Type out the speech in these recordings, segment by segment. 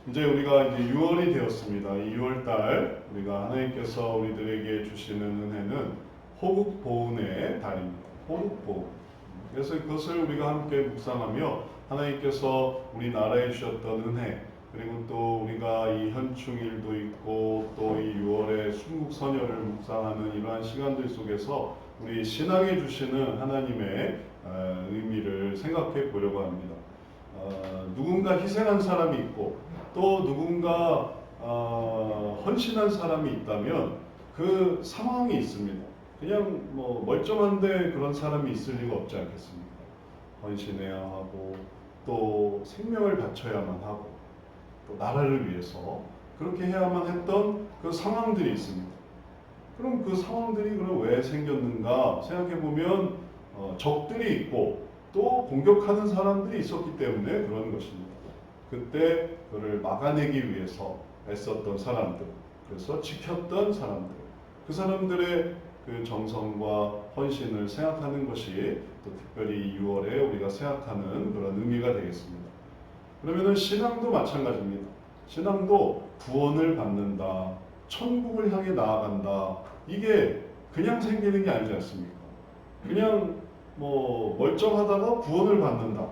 이제 우리가 이제 6월이 되었습니다. 이 6월달 우리가 하나님께서 우리들에게 주시는 은혜는 호국 보훈의 달입니다. 호국 보훈. 그래서 그것을 우리가 함께 묵상하며 하나님께서 우리나라에 주셨던 은혜, 그리고 또 우리가 이 현충일도 있고 또 이 6월의 순국선열을 묵상하는 이러한 시간들 속에서 우리 신앙에 주시는 하나님의 의미를 생각해 보려고 합니다. 누군가 희생한 사람이 있고 또 누군가 헌신한 사람이 있다면 그 상황이 있습니다. 그냥 뭐 멀쩡한데 그런 사람이 있을 리가 없지 않겠습니까? 헌신해야 하고 또 생명을 바쳐야만 하고 또 나라를 위해서 그렇게 해야만 했던 그 상황들이 있습니다. 그럼 그 상황들이 그럼 왜 생겼는가 생각해 보면 적들이 있고 또 공격하는 사람들이 있었기 때문에 그런 것입니다. 그때 그를 막아내기 위해서 애썼던 사람들, 그래서 지켰던 사람들, 그 사람들의 그 정성과 헌신을 생각하는 것이 또 특별히 6월에 우리가 생각하는 그런 의미가 되겠습니다. 그러면은 신앙도 마찬가지입니다. 신앙도 구원을 받는다, 천국을 향해 나아간다. 이게 그냥 생기는 게 아니지 않습니까? 그냥 뭐 멀쩡하다가 구원을 받는다.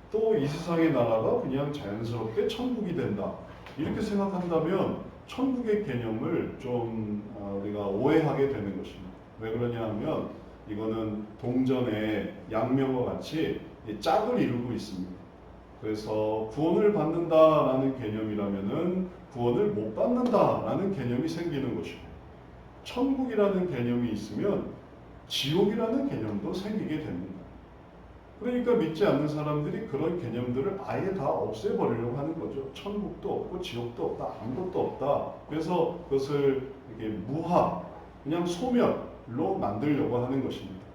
또 이 세상의 나라가 그냥 자연스럽게 천국이 된다. 이렇게 생각한다면 천국의 개념을 좀 우리가 오해하게 되는 것입니다. 왜 그러냐 하면 이거는 동전의 양면과 같이 짝을 이루고 있습니다. 그래서 구원을 받는다라는 개념이라면은 구원을 못 받는다라는 개념이 생기는 것이고, 천국이라는 개념이 있으면 지옥이라는 개념도 생기게 됩니다. 그러니까 믿지 않는 사람들이 그런 개념들을 아예 다 없애버리려고 하는 거죠. 천국도 없고 지옥도 없다, 아무것도 없다. 그래서 그것을 이렇게 무하, 그냥 소멸로 만들려고 하는 것입니다.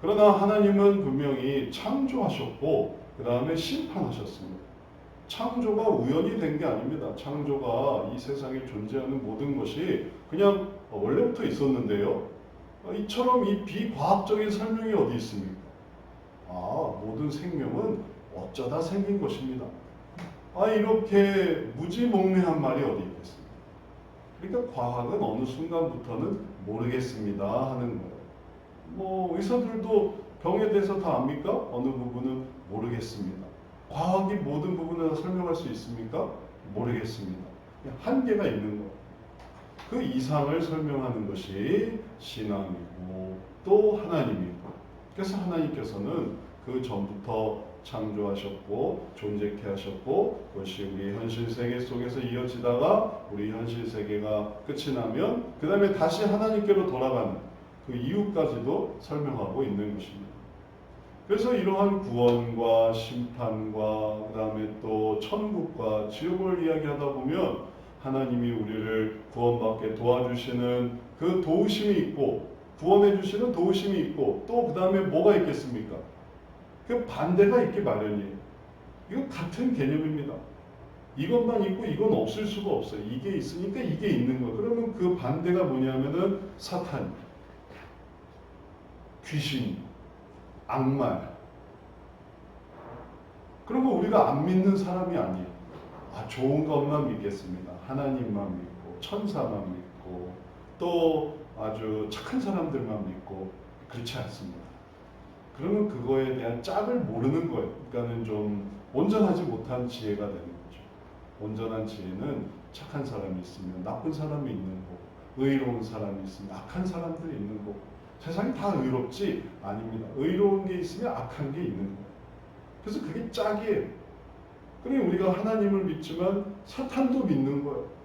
그러나 하나님은 분명히 창조하셨고 그 다음에 심판하셨습니다. 창조가 우연이 된 게 아닙니다. 창조가 이 세상에 존재하는 모든 것이 그냥 원래부터 있었는데요. 이처럼 이 비과학적인 설명이 어디 있습니까? 모든 생명은 어쩌다 생긴 것입니다. 이렇게 무지몽매한 말이 어디 있겠습니까? 그러니까 과학은 어느 순간부터는 모르겠습니다 하는 거예요. 뭐 의사들도 병에 대해서 다 압니까? 어느 부분은 모르겠습니다. 과학이 모든 부분을 설명할 수 있습니까? 모르겠습니다. 한계가 있는 거예요. 그 이상을 설명하는 것이 신앙이고 또 하나님이고, 그래서 하나님께서는 그 전부터 창조하셨고 존재케 하셨고 그것이 우리 현실 세계 속에서 이어지다가 우리 현실 세계가 끝이 나면 그 다음에 다시 하나님께로 돌아가는 그 이유까지도 설명하고 있는 것입니다. 그래서 이러한 구원과 심판과 그 다음에 또 천국과 지옥을 이야기하다 보면 하나님이 우리를 구원받게 도와주시는 그 도우심이 있고 구원해 주시는 도우심이 있고 또 그 다음에 뭐가 있겠습니까? 그 반대가 있기 마련이에요. 이거 같은 개념입니다. 이것만 있고 이건 없을 수가 없어요. 이게 있으니까 이게 있는 거예요. 그러면 그 반대가 뭐냐면은 사탄, 귀신, 악말. 그런 거 우리가 안 믿는 사람이 아니에요. 좋은 것만 믿겠습니다. 하나님만 믿고 천사만 믿고 또 아주 착한 사람들만 믿고 그렇지 않습니다. 그러면 그거에 대한 짝을 모르는 거예요. 그러니까는 좀 온전하지 못한 지혜가 되는 거죠. 온전한 지혜는 착한 사람이 있으면 나쁜 사람이 있는 거고, 의로운 사람이 있으면 악한 사람들이 있는 거고, 세상이 다 의롭지 아닙니다. 의로운 게 있으면 악한 게 있는 거예요. 그래서 그게 짝이에요. 그러니 우리가 하나님을 믿지만 사탄도 믿는 거예요.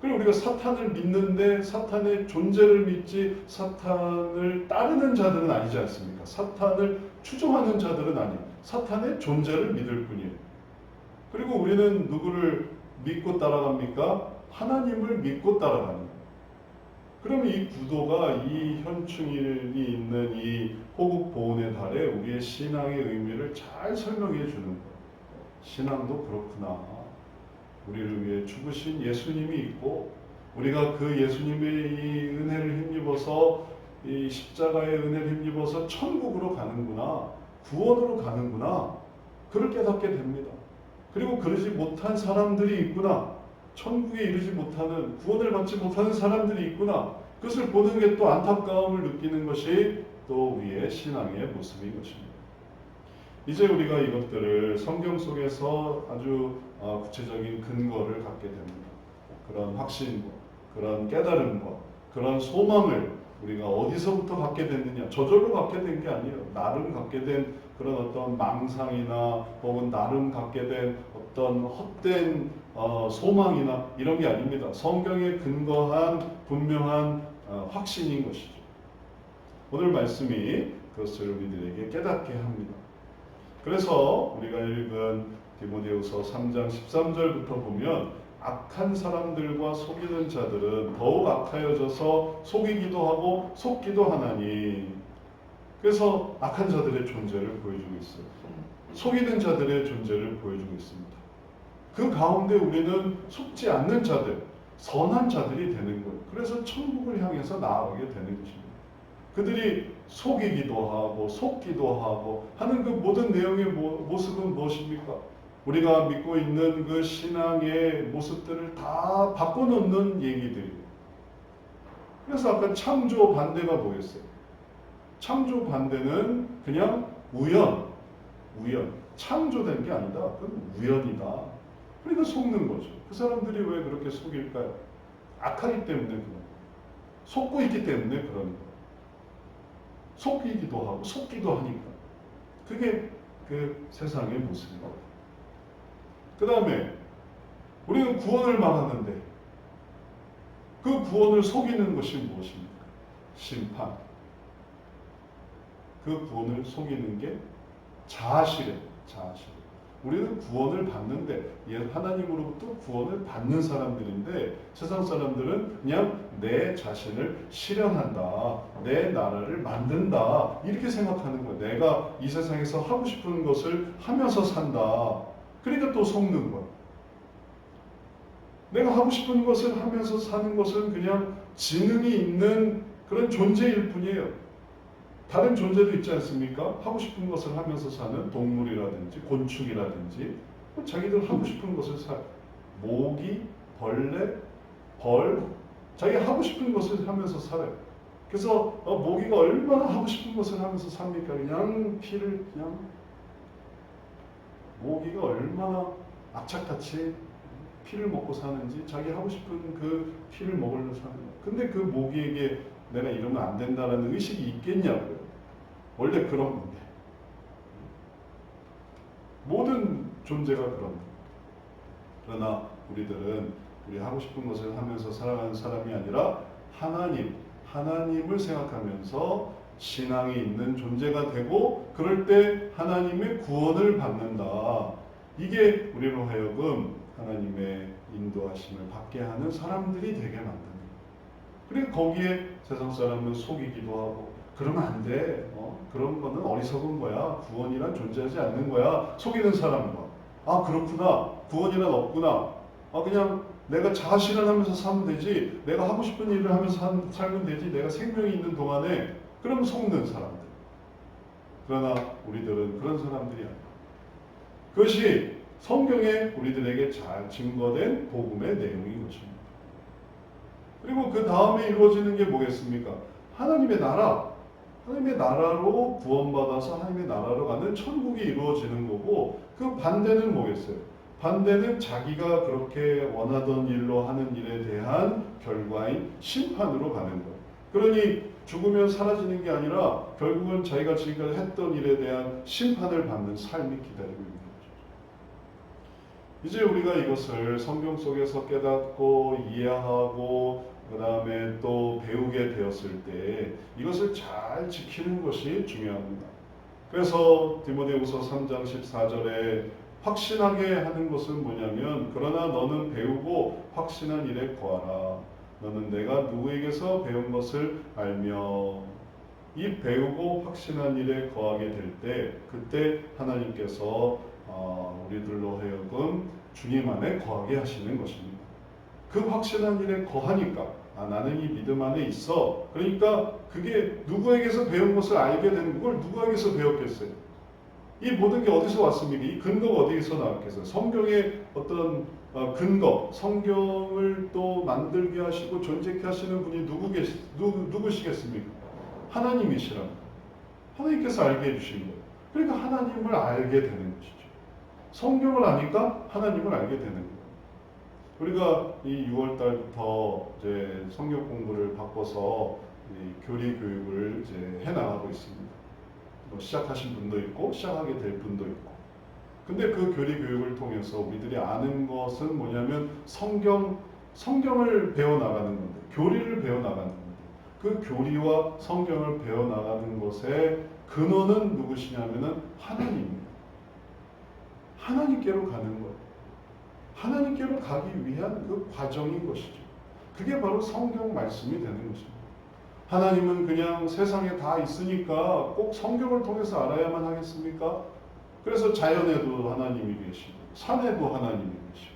그리고 우리가 사탄을 믿는데 사탄의 존재를 믿지 사탄을 따르는 자들은 아니지 않습니까? 사탄을 추종하는 자들은 아니에요. 사탄의 존재를 믿을 뿐이에요. 그리고 우리는 누구를 믿고 따라갑니까? 하나님을 믿고 따라가는 거예요. 그럼 이 구도가 이 현충일이 있는 이 호국 보훈의 달에 우리의 신앙의 의미를 잘 설명해 주는 거예요. 신앙도 그렇구나. 우리를 위해 죽으신 예수님이 있고 우리가 그 예수님의 이 은혜를 힘입어서 이 십자가의 은혜를 힘입어서 천국으로 가는구나, 구원으로 가는구나, 그걸 깨닫게 됩니다. 그리고 그러지 못한 사람들이 있구나. 천국에 이르지 못하는, 구원을 받지 못하는 사람들이 있구나. 그것을 보는 게 또 안타까움을 느끼는 것이 또 우리의 신앙의 모습인 것입니다. 이제 우리가 이것들을 성경 속에서 아주 구체적인 근거를 갖게 됩니다. 그런 확신과 그런 깨달음과 그런 소망을 우리가 어디서부터 갖게 됐느냐? 저절로 갖게 된 게 아니에요. 나름 갖게 된 그런 어떤 망상이나 혹은 나름 갖게 된 어떤 헛된 소망이나 이런 게 아닙니다. 성경에 근거한 분명한 확신인 것이죠. 오늘 말씀이 그것을 우리들에게 깨닫게 합니다. 그래서 우리가 읽은 디모데후서 3장 13절부터 보면 악한 사람들과 속이는 자들은 더욱 악하여져서 속이기도 하고 속기도 하나니, 그래서 악한 자들의 존재를 보여주고 있어요. 속이는 자들의 존재를 보여주고 있습니다. 그 가운데 우리는 속지 않는 자들, 선한 자들이 되는 거예요. 그래서 천국을 향해서 나아가게 되는 것입니다. 그들이 속이기도 하고 속기도 하고 하는 그 모든 내용의 모습은 무엇입니까? 우리가 믿고 있는 그 신앙의 모습들을 다 바꿔놓는 얘기들이에요. 그래서 아까 창조 반대가 뭐였어요? 창조 반대는 그냥 우연. 창조된 게 아니다. 그건 우연이다. 그러니까 속는 거죠. 그 사람들이 왜 그렇게 속일까요? 악하기 때문에 그런 거예요. 속고 있기 때문에 그런 거예요. 속이기도 하고 속기도 하니까. 그게 그 세상의 모습인 거예요. 그 다음에 우리는 구원을 말하는데 그 구원을 속이는 것이 무엇입니까? 심판. 그 구원을 속이는 게 자아실현. 우리는 구원을 받는데 하나님으로부터 구원을 받는 사람들인데 세상 사람들은 그냥 내 자신을 실현한다. 내 나라를 만든다. 이렇게 생각하는 거예요. 내가 이 세상에서 하고 싶은 것을 하면서 산다. 그러니까 또 속는 거예요. 내가 하고 싶은 것을 하면서 사는 것은 그냥 지능이 있는 그런 존재일 뿐이에요. 다른 존재도 있지 않습니까? 하고 싶은 것을 하면서 사는 동물이라든지 곤충이라든지 자기들 하고 싶은 것을 살아요. 모기, 벌레, 벌, 자기 하고 싶은 것을 하면서 살아요. 그래서 모기가 얼마나 하고 싶은 것을 하면서 삽니까? 그냥 피를 그냥 모기가 얼마나 악착같이 피를 먹고 사는지 자기 하고 싶은 그 피를 먹으려 사는 거예요. 근데 그 모기에게 내가 이러면 안 된다라는 의식이 있겠냐고요. 원래 그런 건데. 모든 존재가 그런 거예요. 그러나 우리들은 우리 하고 싶은 것을 하면서 살아가는 사람이 아니라 하나님을 생각하면서 신앙이 있는 존재가 되고 그럴 때 하나님의 구원을 받는다. 이게 우리로 하여금 하나님의 인도하심을 받게 하는 사람들이 되게 만드는 거예요. 그리고 거기에 세상 사람은 속이기도 하고 그러면 안 돼. 그런 거는 어리석은 거야. 구원이란 존재하지 않는 거야. 속이는 사람과 그렇구나. 구원이란 없구나. 그냥 내가 자아실현하면서 살면 되지. 내가 하고 싶은 일을 하면서 살면 되지. 내가 생명이 있는 동안에 그럼 속는 사람들. 그러나 우리들은 그런 사람들이 아니야. 그것이 성경에 우리들에게 잘 증거된 복음의 내용인 것입니다. 그리고 그 다음에 이루어지는 게 뭐겠습니까? 하나님의 나라. 하나님의 나라로 구원받아서 하나님의 나라로 가는 천국이 이루어지는 거고 그 반대는 뭐겠어요? 반대는 자기가 그렇게 원하던 일로 하는 일에 대한 결과인 심판으로 가는 거예요. 그러니 죽으면 사라지는 게 아니라 결국은 자기가 지금까지 했던 일에 대한 심판을 받는 삶이 기다리고 있는 거죠. 이제 우리가 이것을 성경 속에서 깨닫고 이해하고 그 다음에 또 배우게 되었을 때 이것을 잘 지키는 것이 중요합니다. 그래서 디모데후서 3장 14절에 확신하게 하는 것은 뭐냐면 그러나 너는 배우고 확신한 일에 거하라. 너는 내가 누구에게서 배운 것을 알며 이 배우고 확신한 일에 거하게 될 때 그때 하나님께서 우리들로 하여금 주님 안에 거하게 하시는 것입니다. 그 확신한 일에 거하니까 나는 이 믿음 안에 있어. 그러니까 그게 누구에게서 배운 것을 알게 되는 걸 누구에게서 배웠겠어요? 이 모든 게 어디서 왔습니까? 이 근거가 어디서 나왔겠어요? 성경의 어떤 근거, 성경을 또 만들게 하시고 존재케 하시는 분이 누구시겠습니까? 하나님이시랍니다. 하나님께서 알게 해주신 거예요. 그러니까 하나님을 알게 되는 것이죠. 성경을 아니까 하나님을 알게 되는 거예요. 우리가 이 6월달부터 이제 성경 공부를 바꿔서 교리 교육을 이제 해나가고 있습니다. 시작하신 분도 있고 시작하게 될 분도 있고. 근데 그 교리 교육을 통해서 우리들이 아는 것은 뭐냐면 성경을 배워나가는 건데, 교리를 배워나가는 건데, 그 교리와 성경을 배워나가는 것의 근원은 누구시냐면은 하나님입니다. 하나님께로 가는 거예요. 하나님께로 가기 위한 그 과정인 것이죠. 그게 바로 성경 말씀이 되는 것입니다. 하나님은 그냥 세상에 다 있으니까 꼭 성경을 통해서 알아야만 하겠습니까? 그래서 자연에도 하나님이 계시고 산에도 하나님이 계시고.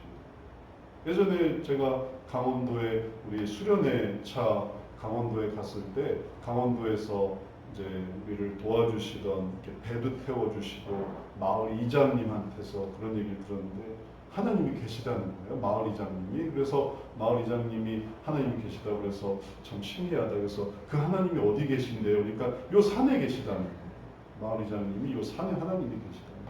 예전에 제가 강원도에 우리 수련회 차 강원도에 갔을 때 강원도에서 이제 우리를 도와주시던 배도 태워주시고 마을 이장님한테서 그런 얘기를 들었는데 하나님이 계시다는 거예요. 마을 이장님이. 그래서 마을 이장님이 하나님이 계시다고 그래서 참 신기하다. 그래서 그 하나님이 어디 계신데요? 그러니까 요 산에 계시다는 거예요. 마을 이장님이 요 산에 하나님이 계시다는 거예요.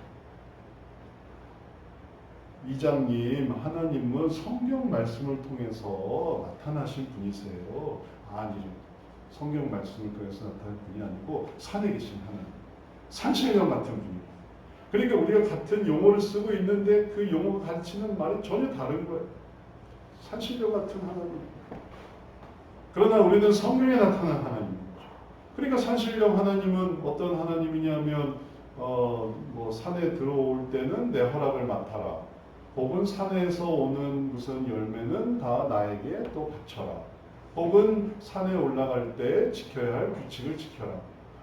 이장님, 하나님은 성경 말씀을 통해서 나타나신 분이세요. 아니죠. 성경 말씀을 통해서 나타난 분이 아니고 산에 계신 하나님. 산신령 같은 분이에요. 그러니까 우리가 같은 용어를 쓰고 있는데 그 용어가 가르치는 말이 전혀 다른 거예요. 산신령 같은 하나님. 그러나 우리는 성경에 나타난 하나님이죠. 그러니까 산신령 하나님은 어떤 하나님이냐면 뭐 산에 들어올 때는 내 허락을 맡아라. 혹은 산에서 오는 무슨 열매는 다 나에게 또 바쳐라. 혹은 산에 올라갈 때 지켜야 할 규칙을 지켜라.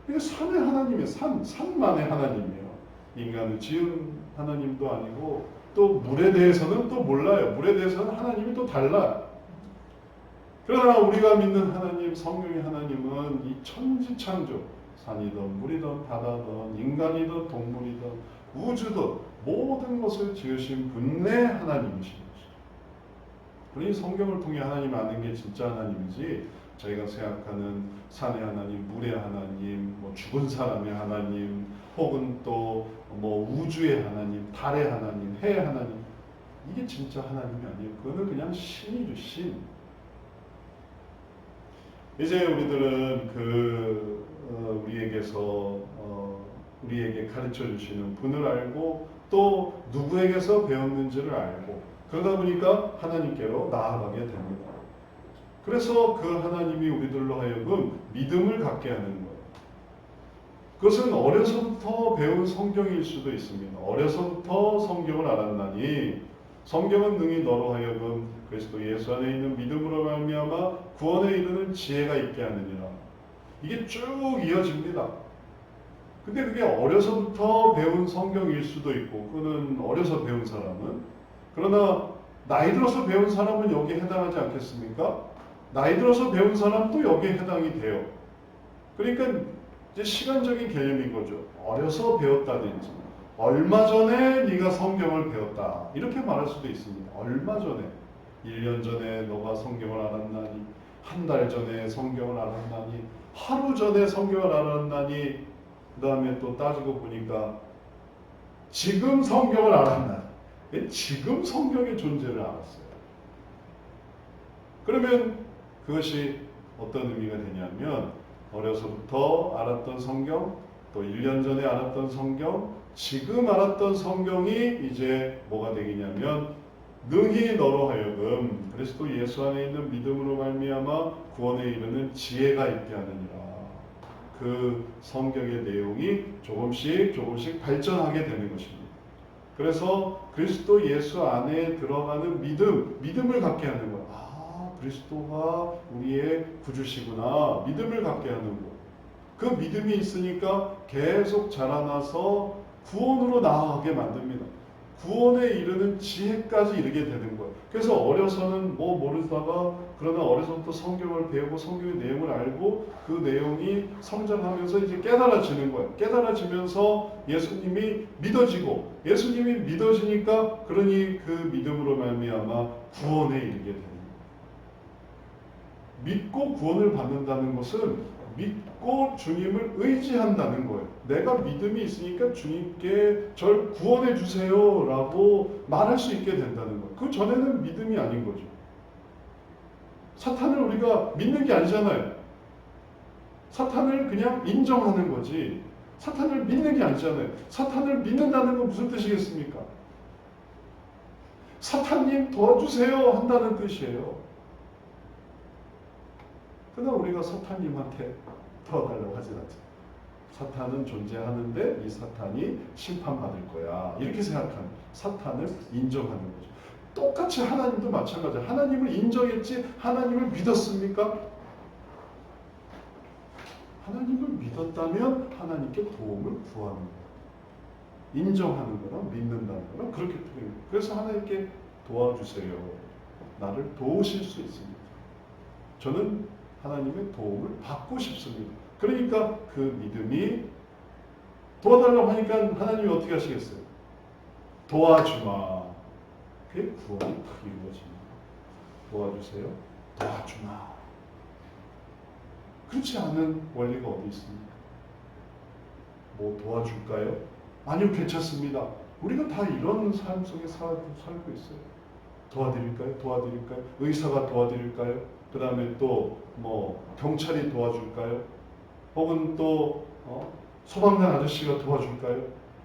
이게 산의 하나님이에요. 산만의 하나님이에요. 인간을 지은 하나님도 아니고 또 물에 대해서는 또 몰라요. 물에 대해서는 하나님이 또 달라요. 그러나 우리가 믿는 하나님, 성경의 하나님은 이 천지창조, 산이든 물이든 바다든 인간이든 동물이든 우주든 모든 것을 지으신 분의 하나님이신 것이죠. 그러니 성경을 통해 하나님 아는 게 진짜 하나님이지 저희가 생각하는 산의 하나님, 물의 하나님, 뭐 죽은 사람의 하나님, 혹은 또 뭐 우주의 하나님, 달의 하나님, 해의 하나님, 이게 진짜 하나님이 아니에요. 그거는 그냥 신이죠, 신. 이제 우리들은 우리에게 가르쳐 주시는 분을 알고 또 누구에게서 배웠는지를 알고 그러다 보니까 하나님께로 나아가게 됩니다. 그래서 그 하나님이 우리들로 하여금 믿음을 갖게 하는 거예요. 그것은 어려서부터 배운 성경일 수도 있습니다. 어려서부터 성경을 알았나니 성경은 능히 너로 하여금 그리스도 예수 안에 있는 믿음으로 말미암아 구원에 이르는 지혜가 있게 하느니라. 이게 쭉 이어집니다. 근데 그게 어려서부터 배운 성경일 수도 있고 그는 어려서 배운 사람은 그러나 나이 들어서 배운 사람은 여기에 해당하지 않겠습니까? 나이 들어서 배운 사람도 여기에 해당이 돼요. 그러니까 이제 시간적인 개념인 거죠. 어려서 배웠다든지 얼마 전에 네가 성경을 배웠다 이렇게 말할 수도 있습니다. 얼마 전에 1년 전에 너가 성경을 알았나니 한 달 전에 성경을 알았나니 하루 전에 성경을 알았나니 그 다음에 또 따지고 보니까 지금 성경을 알았나니 지금 성경의 존재를 알았어요. 그러면 그것이 어떤 의미가 되냐면 어려서부터 알았던 성경, 또 1년 전에 알았던 성경, 지금 알았던 성경이 이제 뭐가 되겠냐면 능히 너로 하여금 그리스도 예수 안에 있는 믿음으로 말미암아 구원에 이르는 지혜가 있게 하느니라. 그 성경의 내용이 조금씩 발전하게 되는 것입니다. 그래서 그리스도 예수 안에 들어가는 믿음을 갖게 하는 거예요. 그리스도가 우리의 구주시구나. 믿음을 갖게 하는 것. 그 믿음이 있으니까 계속 자라나서 구원으로 나아가게 만듭니다. 구원에 이르는 지혜까지 이르게 되는 거예요. 그래서 어려서는 뭐 모르다가 그러나 어려서부터 성경을 배우고 성경의 내용을 알고 그 내용이 성장하면서 이제 깨달아지는 거예요. 깨달아지면서 예수님이 믿어지고 예수님이 믿어지니까 그러니 그 믿음으로 말미암아 구원에 이르게 되는 거예요. 믿고 구원을 받는다는 것은 믿고 주님을 의지한다는 거예요. 내가 믿음이 있으니까 주님께 절 구원해 주세요 라고 말할 수 있게 된다는 거예요. 그 전에는 믿음이 아닌 거죠. 사탄을 우리가 믿는 게 아니잖아요. 사탄을 그냥 인정하는 거지 사탄을 믿는 게 아니잖아요. 사탄을 믿는다는 건 무슨 뜻이겠습니까? 사탄님 도와주세요 한다는 뜻이에요. 그러나 우리가 사탄님한테 도와달라고 하진 않죠. 사탄은 존재하는데 이 사탄이 심판받을 거야. 이렇게 생각하는 사탄을 인정하는 거죠. 똑같이 하나님도 마찬가지예요. 하나님을 인정했지 하나님을 믿었습니까? 하나님을 믿었다면 하나님께 도움을 구하는 거예요. 인정하는 거나 믿는다는 거나 그렇게 표현해요. 그래서 하나님께 도와주세요. 나를 도우실 수 있습니다. 저는 하나님의 도움을 받고 싶습니다. 그러니까 그 믿음이 도와달라고 하니까 하나님이 어떻게 하시겠어요? 도와주마. 그게 구원이 딱 이루어집니다. 도와주세요. 도와주마. 그렇지 않은 원리가 어디 있습니까? 뭐 도와줄까요? 아니요, 괜찮습니다. 우리가 다 이런 삶 속에 살고 있어요. 도와드릴까요? 도와드릴까요? 의사가 도와드릴까요? 그 다음에 또 뭐 경찰이 도와줄까요? 혹은 또 소방관 아저씨가 도와줄까요?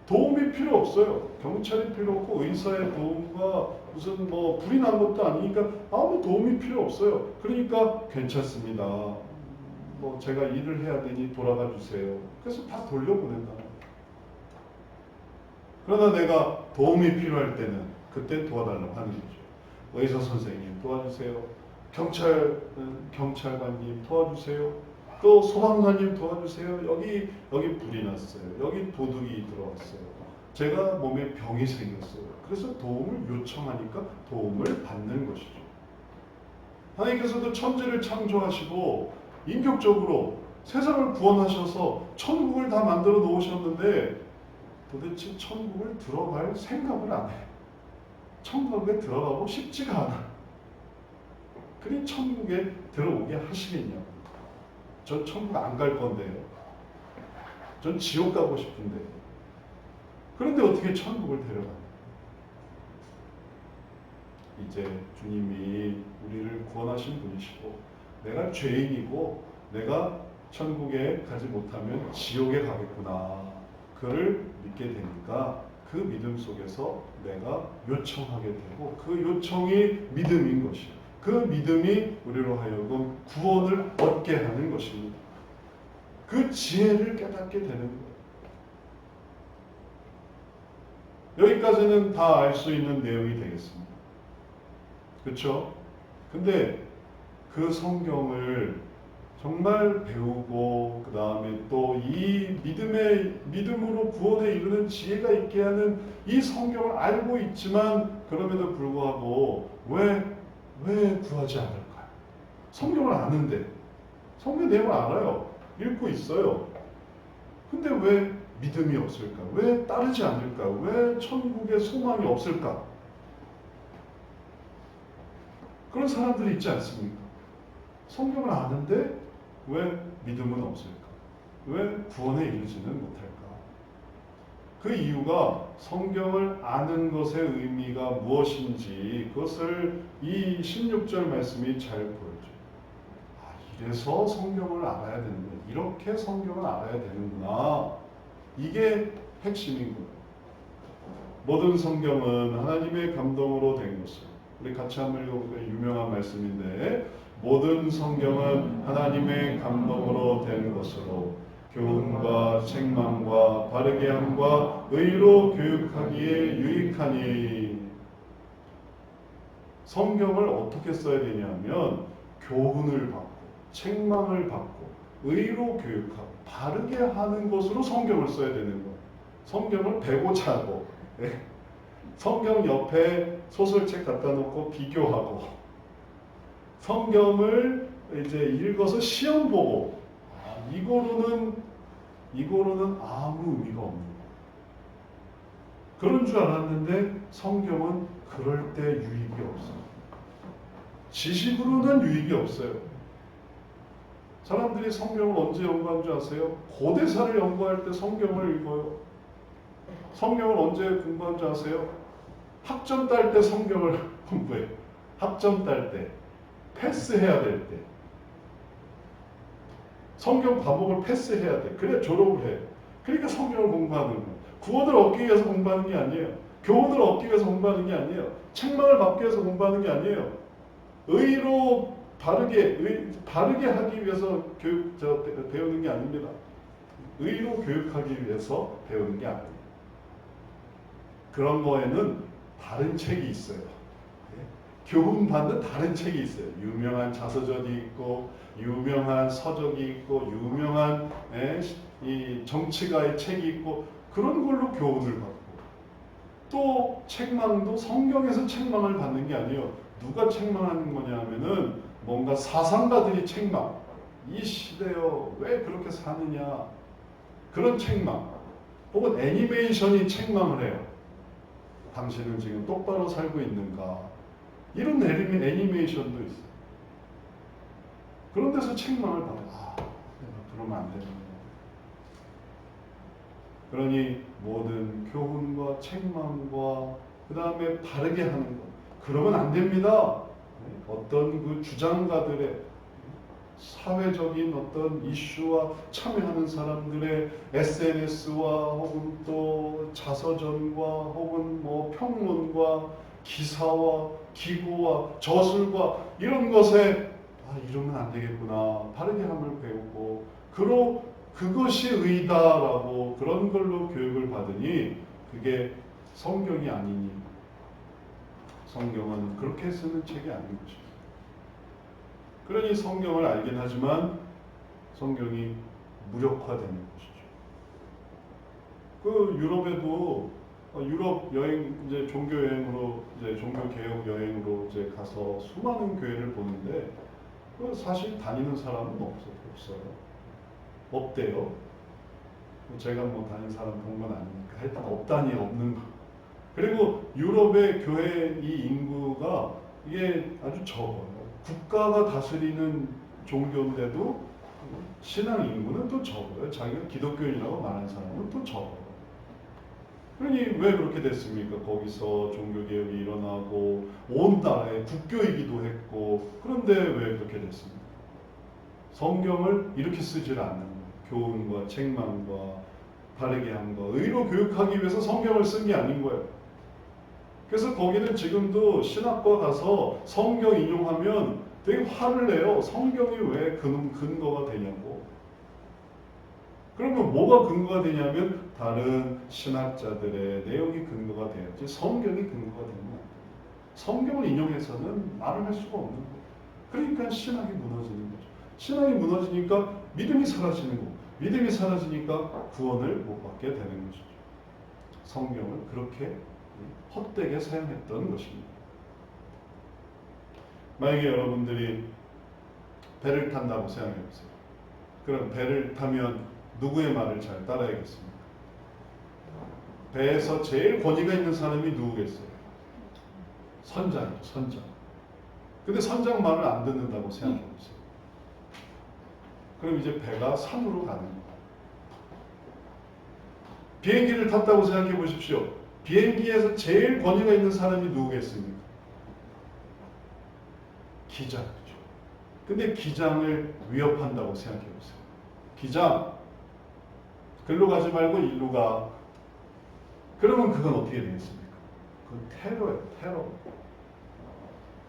도움이 필요 없어요. 경찰이 필요 없고 의사의 도움과 무슨 뭐 불이 난 것도 아니니까 아무 도움이 필요 없어요. 그러니까 괜찮습니다. 뭐 제가 일을 해야 되니 돌아가 주세요. 그래서 다 돌려보낸다. 그러나 내가 도움이 필요할 때는 그때 도와달라고 하는 거죠. 의사 선생님 도와주세요. 경찰관님 도와주세요. 또 소방관님 도와주세요. 여기 불이 났어요. 여기 도둑이 들어왔어요. 제가 몸에 병이 생겼어요. 그래서 도움을 요청하니까 도움을 받는 것이죠. 하나님께서도 천지를 창조하시고 인격적으로 세상을 구원하셔서 천국을 다 만들어 놓으셨는데 도대체 천국을 들어갈 생각을 안 해. 천국에 들어가고 싶지가 않아. 그러니 천국에 들어오게 하시겠냐고. 전 천국 안 갈 건데요. 전 지옥 가고 싶은데. 그런데 어떻게 천국을 데려가요? 이제 주님이 우리를 구원하신 분이시고 내가 죄인이고 내가 천국에 가지 못하면 지옥에 가겠구나. 그를 믿게 되니까 그 믿음 속에서 내가 요청하게 되고 그 요청이 믿음인 것이에요. 그 믿음이 우리로 하여금 구원을 얻게 하는 것입니다. 그 지혜를 깨닫게 되는 거예요. 여기까지는 다 알 수 있는 내용이 되겠습니다. 그렇죠? 근데 그 성경을 정말 배우고 그 다음에 또 이 믿음으로 구원에 이르는 지혜가 있게 하는 이 성경을 알고 있지만 그럼에도 불구하고 왜 구하지 않을까요? 성경을 아는데 성경 내용을 알아요. 읽고 있어요. 근데 왜 믿음이 없을까? 왜 따르지 않을까? 왜 천국에 소망이 없을까? 그런 사람들이 있지 않습니까? 성경을 아는데 왜 믿음은 없을까? 왜 구원에 이르지는 못할까? 그 이유가 성경을 아는 것의 의미가 무엇인지 그것을 이 16절 말씀이 잘 보여줘요. 이래서 성경을 알아야 되는 거예요. 이렇게 성경을 알아야 되는구나. 이게 핵심인 거예요. 모든 성경은 하나님의 감동으로 된 것을 우리 같이 한번 읽어볼까요? 유명한 말씀인데 모든 성경은 하나님의 감동으로 된 것으로 교훈과 책망과 바르게 함과 의로 교육하기에 유익하니. 성경을 어떻게 써야 되냐면 교훈을 받고 책망을 받고 의로 교육하고 바르게 하는 것으로 성경을 써야 되는 거예요. 성경을 베고 자고 성경 옆에 소설책 갖다 놓고 비교하고 성경을 이제 읽어서 시험 보고 이거로는 아무 의미가 없는 거예요. 그런 줄 알았는데 성경은 그럴 때 유익이 없어요. 지식으로는 유익이 없어요. 사람들이 성경을 언제 연구한 줄 아세요? 고대사를 연구할 때 성경을 읽어요. 성경을 언제 공부한 줄 아세요? 학점 딸 때 성경을 공부해요. 학점 딸 때. 패스해야 될 때. 성경 과목을 패스해야 돼. 그래 졸업을 해. 그러니까 성경을 공부하는 거예요. 구원을 얻기 위해서 공부하는 게 아니에요. 교훈을 얻기 위해서 공부하는 게 아니에요. 책망을 받기 위해서 공부하는 게 아니에요. 의로 바르게 하기 위해서 배우는 게 아닙니다. 의로 교육하기 위해서 배우는 게 아니에요. 그런 거에는 다른 책이 있어요. 교훈 받는 다른 책이 있어요. 유명한 자서전이 있고, 유명한 서적이 있고, 유명한 이 정치가의 책이 있고, 그런 걸로 교훈을 받고, 또 책망도 성경에서 책망을 받는 게 아니에요. 누가 책망하는 거냐 하면은 뭔가 사상가들이 책망. 이 시대여 왜 그렇게 사느냐. 그런 책망. 혹은 애니메이션이 책망을 해요. 당신은 지금 똑바로 살고 있는가. 이런 애니메이션도 있어요. 그런 데서 책망을 받아. 그러면 안 되는 거예요. 그러니 모든 교훈과 책망과 그 다음에 바르게 하는 것. 그러면 안 됩니다. 어떤 그 주장가들의 사회적인 어떤 이슈와 참여하는 사람들의 SNS와 혹은 또 자서전과 혹은 뭐 평론과 기사와 기고와 저술과 이런 것에 이러면 안 되겠구나. 바르게 함을 배우고 그것이 의다라고 그런 걸로 교육을 받으니 그게 성경이 아니니 성경은 그렇게 쓰는 책이 아닌 것이죠. 그러니 성경을 알긴 하지만 성경이 무력화되는 것이죠. 그 유럽에도 유럽 여행 이제 종교 여행으로 이제 종교 개혁 여행으로 이제 가서 수많은 교회를 보는데 사실 다니는 사람은 없어요. 없대요. 제가 뭐 다니는 사람 본 건 아니니까 하여튼 없다니 없는 거. 그리고 유럽의 교회 이 인구가 이게 아주 적어요. 국가가 다스리는 종교인데도 신앙 인구는 또 적어요. 자기가 기독교인이라고 말하는 사람은 또 적어요. 그러니 왜 그렇게 됐습니까? 거기서 종교개혁이 일어나고 온 나라에 국교이기도 했고 그런데 왜 그렇게 됐습니까? 성경을 이렇게 쓰질 않는 거예요. 교훈과 책망과 바르게 함과 의로 교육하기 위해서 성경을 쓴 게 아닌 거예요. 그래서 거기는 지금도 신학과 가서 성경 인용하면 되게 화를 내요. 성경이 왜 근거가 되냐고. 그러면 뭐가 근거가 되냐면 다른 신학자들의 내용이 근거가 돼야지 성경이 근거가 되는 거예요. 성경을 인용해서는 말을 할 수가 없는 거예요. 그러니까 신학이 무너지는 거죠. 신학이 무너지니까 믿음이 사라지는 거고 믿음이 사라지니까 구원을 못 받게 되는 것이죠. 성경을 그렇게 헛되게 사용했던 것입니다. 만약에 여러분들이 배를 탄다고 생각해 보세요. 그럼 배를 타면 누구의 말을 잘 따라야겠습니까? 배에서 제일 권위가 있는 사람이 누구겠어요? 선장이죠, 선장. 근데 선장 말을 안 듣는다고 생각해 보세요. 그럼 이제 배가 산으로 가는 거예요. 비행기를 탔다고 생각해 보십시오. 비행기에서 제일 권위가 있는 사람이 누구겠습니까? 기장이죠. 근데 기장을 위협한다고 생각해 보세요. 기장, 글로 가지 말고 일로 가. 그러면 그건 어떻게 되겠습니까? 그건 테러예요, 테러.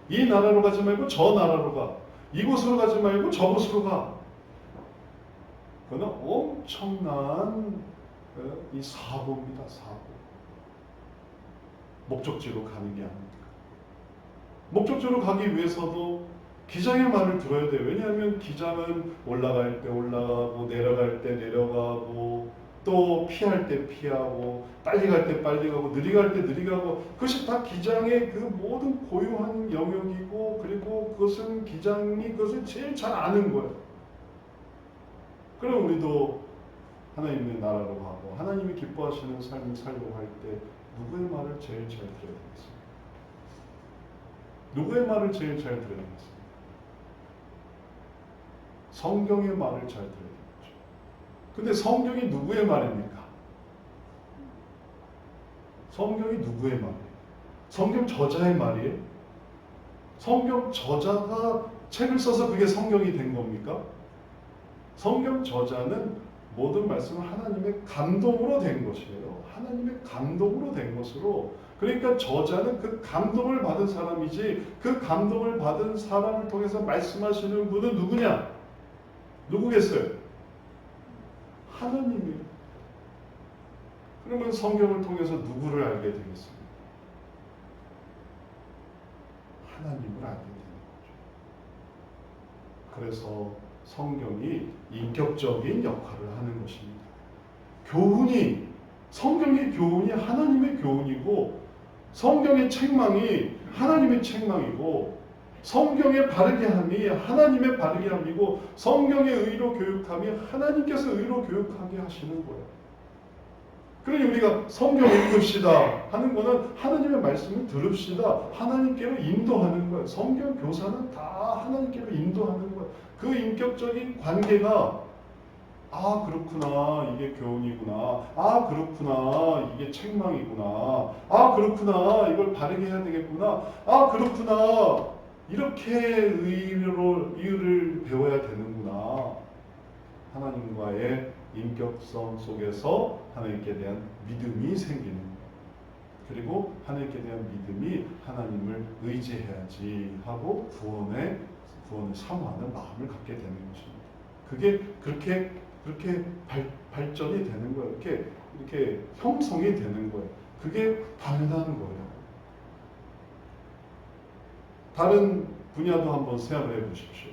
이 나라로 가지 말고 저 나라로 가. 이곳으로 가지 말고 저곳으로 가. 그건 엄청난 이 사고입니다, 사고. 목적지로 가는 게 아닙니까? 목적지로 가기 위해서도 기장의 말을 들어야 돼요. 왜냐하면 기장은 올라갈 때 올라가고 내려갈 때 내려가고 또 피할 때 피하고 빨리 갈 때 빨리 가고 느리 갈 때 느리 가고 그것이 다 기장의 그 모든 고유한 영역이고 그리고 그것은 기장이 그것을 제일 잘 아는 거예요. 그럼 우리도 하나님의 나라로 가고 하나님이 기뻐하시는 삶을 살려고 할 때 누구의 말을 제일 잘 들어야 되겠습니까? 누구의 말을 제일 잘 들어야 되겠습니까? 성경의 말을 잘 들어야 되겠죠. 근데 성경이 누구의 말입니까? 성경이 누구의 말이에요? 성경 저자의 말이에요? 성경 저자가 책을 써서 그게 성경이 된 겁니까? 성경 저자는 모든 말씀은 하나님의 감동으로 된 것이에요. 하나님의 감동으로 된 것으로 그러니까 저자는 그 감동을 받은 사람이지 그 감동을 받은 사람을 통해서 말씀하시는 분은 누구냐? 누구겠어요? 하나님이에요. 그러면 성경을 통해서 누구를 알게 되겠습니까? 하나님을 알게 되는 거죠. 그래서 성경이 인격적인 역할을 하는 것입니다. 교훈이 성경의 교훈이 하나님의 교훈이고 성경의 책망이 하나님의 책망이고 성경의 바르게 함이 하나님의 바르게 함이고 성경의 의로 교육함이 하나님께서 의로 교육하게 하시는 거예요. 그러니 우리가 성경 읽읍시다 하는 거는 하나님의 말씀을 들읍시다 하나님께로 인도하는 거예요. 성경 교사는 다 하나님께로 인도하는 거예요. 그 인격적인 관계가 아 그렇구나 이게 교훈이구나 아 그렇구나 이게 책망이구나 아 그렇구나 이걸 바르게 해야 되겠구나 아 그렇구나 이렇게 의를 배워야 되는구나. 하나님과의 인격성 속에서 하나님께 대한 믿음이 생기는 거예요. 그리고 하나님께 대한 믿음이 하나님을 의지해야지 하고 구원을 사모하는 마음을 갖게 되는 것입니다. 그게 그렇게 발전이 되는 거예요. 이렇게 형성이 되는 거예요. 그게 당연한 거예요. 다른 분야도 한번 생각을 해보십시오.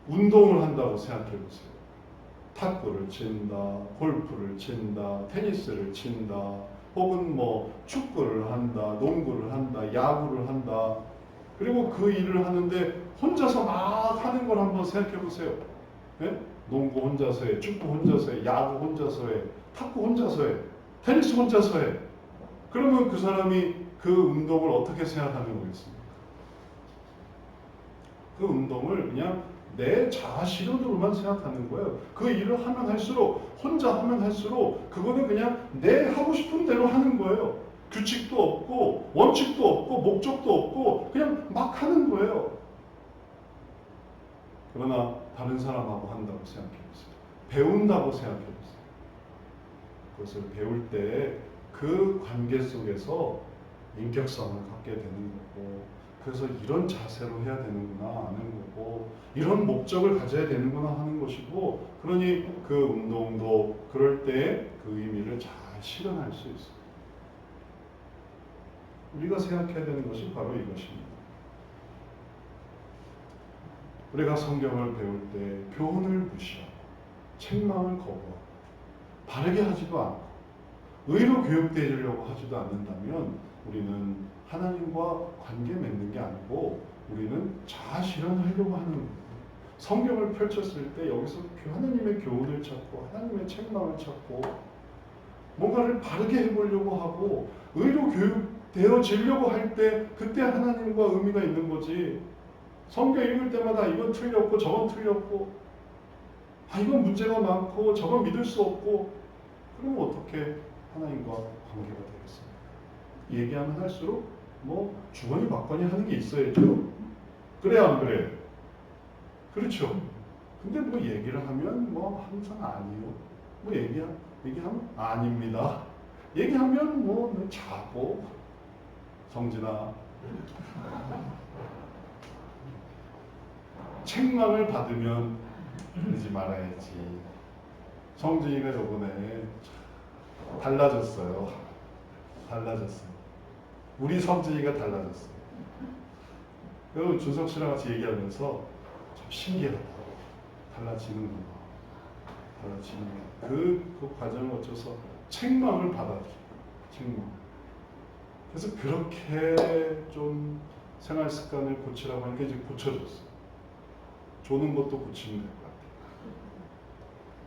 운동을 한다고 생각해 보세요. 탁구를 친다, 골프를 친다, 테니스를 친다, 혹은 뭐 축구를 한다, 농구를 한다, 야구를 한다. 그리고 그 일을 하는데 혼자서 막 하는 걸 한번 생각해 보세요. 네? 농구 혼자서 해, 축구 혼자서 해, 야구 혼자서 해, 탁구 혼자서 해, 테니스 혼자서 해. 그러면 그 사람이 그 운동을 어떻게 생각하는 거겠습니까? 그 운동을 그냥 내 자아 실현으로만 생각하는 거예요. 그 일을 하면 할수록 혼자 하면 할수록 그거는 그냥 내 하고 싶은 대로 하는 거예요. 규칙도 없고 원칙도 없고 목적도 없고 그냥 막 하는 거예요. 그러나 다른 사람하고 한다고 생각해 보세요. 배운다고 생각해 보세요. 그것을 배울 때 그 관계 속에서 인격성을 갖게 되는 거고 그래서 이런 자세로 해야 되는구나 하는 거고 이런 목적을 가져야 되는구나 하는 것이고 그러니 그 운동도 그럴 때 그 의미를 잘 실현할 수 있어요. 우리가 생각해야 되는 것이 바로 이것입니다. 우리가 성경을 배울 때 교훈을 무시하고 책망을 거부하고 바르게 하지도 않고 의로 교육되려고 하지도 않는다면 우리는 하나님과 관계 맺는 게 아니고 우리는 자아 실현하려고 하는 거예요. 성경을 펼쳤을 때 여기서 하나님의 교훈을 찾고 하나님의 책망을 찾고 뭔가를 바르게 해보려고 하고 의로 교육되어지려고 할 때 그때 하나님과 의미가 있는 거지. 성경 읽을 때마다 이건 틀렸고 저건 틀렸고 이건 문제가 많고 저건 믿을 수 없고 그러면 어떻게 하나님과 관계가 되겠습니까? 얘기하면 할수록 뭐 주거니 받거니 하는 게 있어야죠. 그래 안 그래? 그렇죠. 근데 뭐 얘기를 하면 뭐 항상 아니요. 뭐 얘기하면 아닙니다. 얘기하면 뭐 자고 성진아 책망을 받으면 그러지 말아야지. 성진이가 요번에 달라졌어요. 우리 성진이가 달라졌어요. 그리고 준석 씨랑 같이 얘기하면서 참 신기하다. 달라지는구나. 받아치는 그 과정을 거쳐서 책망을 받아들여요. 책망. 그래서 그렇게 좀 생활 습관을 고치라고 하니까 이제 고쳐졌어요. 조는 것도 고치면 될 것 같아요.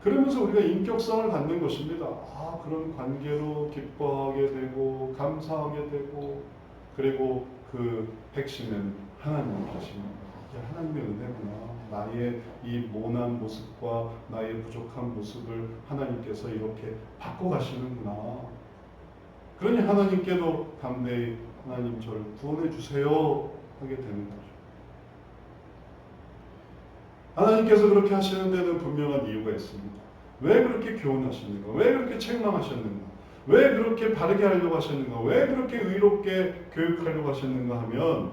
그러면서 우리가 인격성을 갖는 것입니다. 그런 관계로 기뻐하게 되고 감사하게 되고, 그리고 그 핵심은 하나님 계십니다. 이게 하나님의 은혜구나. 나의 이 모난 모습과 나의 부족한 모습을 하나님께서 이렇게 바꿔가시는구나. 그러니 하나님께도 담대히 하나님 저를 구원해 주세요 하게 되는 거죠. 하나님께서 그렇게 하시는 데는 분명한 이유가 있습니다. 왜 그렇게 교훈하셨는가? 왜 그렇게 책망하셨는가? 왜 그렇게 바르게 하려고 하셨는가? 왜 그렇게 의롭게 교육하려고 하셨는가 하면,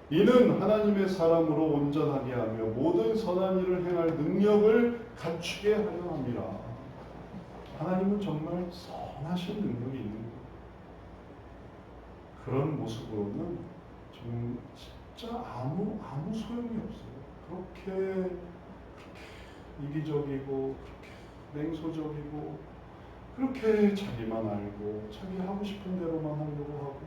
이는 하나님의 사람으로 온전하게 하며 모든 선한 일을 행할 능력을 갖추게 하려 함이라. 하나님은 정말 선하신 능력이 있는 거예요. 그런 모습으로는 좀 진짜 아무 소용이 없어요. 그렇게 이기적이고 그렇게 냉소적이고 그렇게 자기만 알고 자기 하고 싶은 대로만 하려고 하고,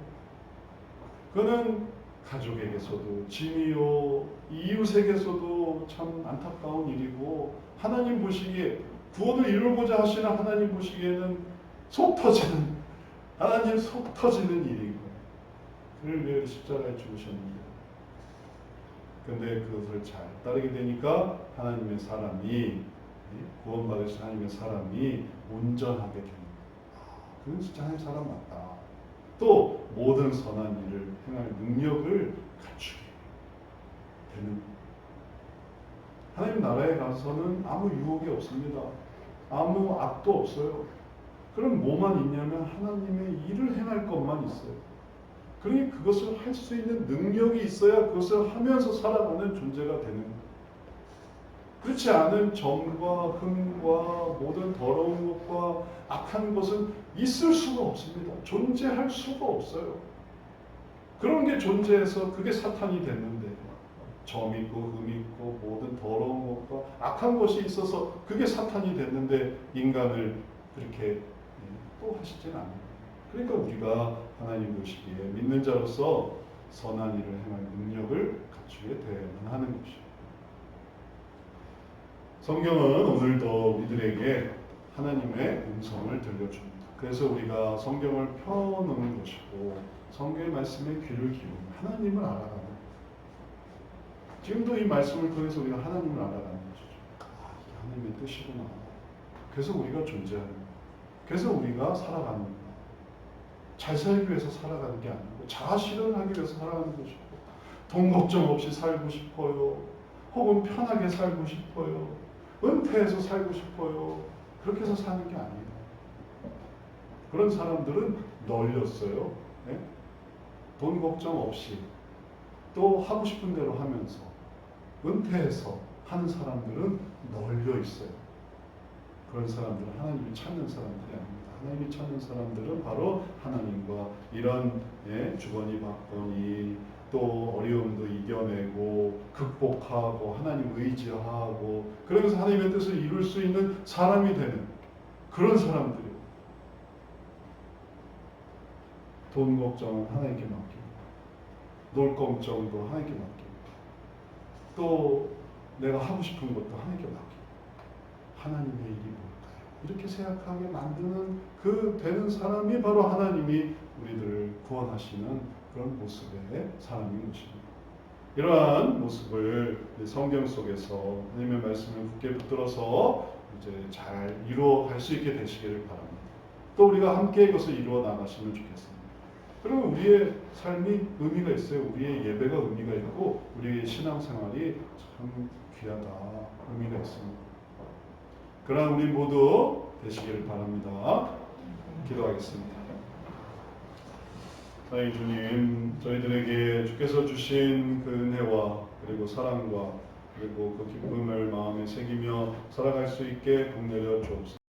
그는 가족에게서도 짐이요 이웃에게서도 참 안타까운 일이고, 하나님 보시기에 구원을 이루고자 하시는 하나님 보시기에는 속 터지는, 하나님 속 터지는 일인 거예요. 그를 위해 십자가에 죽으셨는데, 근데 그것을 잘 따르게 되니까 하나님의 사람이, 구원받으신 하나님의 사람이 온전하게 됩니다. 그는 진짜 하나님의 사람 맞다. 또 모든 선한 일을 행할 능력을 갖추게 되는, 하나님 나라에 가서는 아무 유혹이 없습니다. 아무 악도 없어요. 그럼 뭐만 있냐면 하나님의 일을 행할 것만 있어요. 그러니 그것을 할 수 있는 능력이 있어야 그것을 하면서 살아가는 존재가 되는 거예요. 그렇지 않은 점과 흠과 모든 더러운 것과 악한 것은 있을 수가 없습니다. 존재할 수가 없어요. 그런 게 존재해서 그게 사탄이 됐는데, 점 있고 흠 있고 모든 더러운 것과 악한 것이 있어서 그게 사탄이 됐는데 인간을 그렇게 또 하시진 않아요. 그러니까 우리가 하나님 보시기에 믿는 자로서 선한 일을 행할 능력을 갖추게 되어야만 하는 것이에요. 성경은 오늘도 우리들에게 하나님의 음성을 들려줍니다. 그래서 우리가 성경을 펴놓는 것이고, 성경의 말씀에 귀를 기울이고 하나님을 알아가는 거예요. 지금도 이 말씀을 통해서 우리가 하나님을 알아가는 것이죠. 이게 하나님의 뜻이구나. 그래서 우리가 존재하는 거예요. 그래서 우리가 살아가는 거예요. 잘 살기 위해서 살아가는 게 아니고 자아 실현하기 위해서 살아가는 것이고, 돈 걱정 없이 살고 싶어요. 혹은 편하게 살고 싶어요. 은퇴해서 살고 싶어요. 그렇게 해서 사는 게 아니에요. 그런 사람들은 널렸어요. 네? 돈 걱정 없이 또 하고 싶은 대로 하면서 은퇴해서 하는 사람들은 널려 있어요. 그런 사람들은 하나님이 찾는 사람들이 아닙니다. 하나님이 찾는 사람들은 바로 하나님과 이런 주거니 받거니 또 어려움도 이겨내고 극복하고 하나님 의지하고 그러면서 하나님의 뜻을 이룰 수 있는 사람이 되는 그런 사람들이에요. 돈 걱정은 하나님께 맡기고, 놀 걱정도 하나님께 맡기고, 또 내가 하고 싶은 것도 하나님께 맡기고, 하나님의 일이 뭘까요? 이렇게 생각하게 만드는 그 되는 사람이 바로 하나님이 우리들을 구원하시는 그런 모습의 사람인 것입니다. 이러한 모습을 성경 속에서 하나님의 말씀을 굳게 붙들어서 이제 잘 이루어갈 수 있게 되시기를 바랍니다. 또 우리가 함께 이것을 이루어 나가시면 좋겠습니다. 그러면 우리의 삶이 의미가 있어요. 우리의 예배가 의미가 있고 우리의 신앙생활이 참 귀하다, 의미가 있습니다. 그러나 우리 모두 되시기를 바랍니다. 기도하겠습니다. 사랑의 주님, 저희들에게 주께서 주신 그 은혜와 그리고 사랑과 그리고 그 기쁨을 마음에 새기며 살아갈 수 있게 복 내려 주옵소서.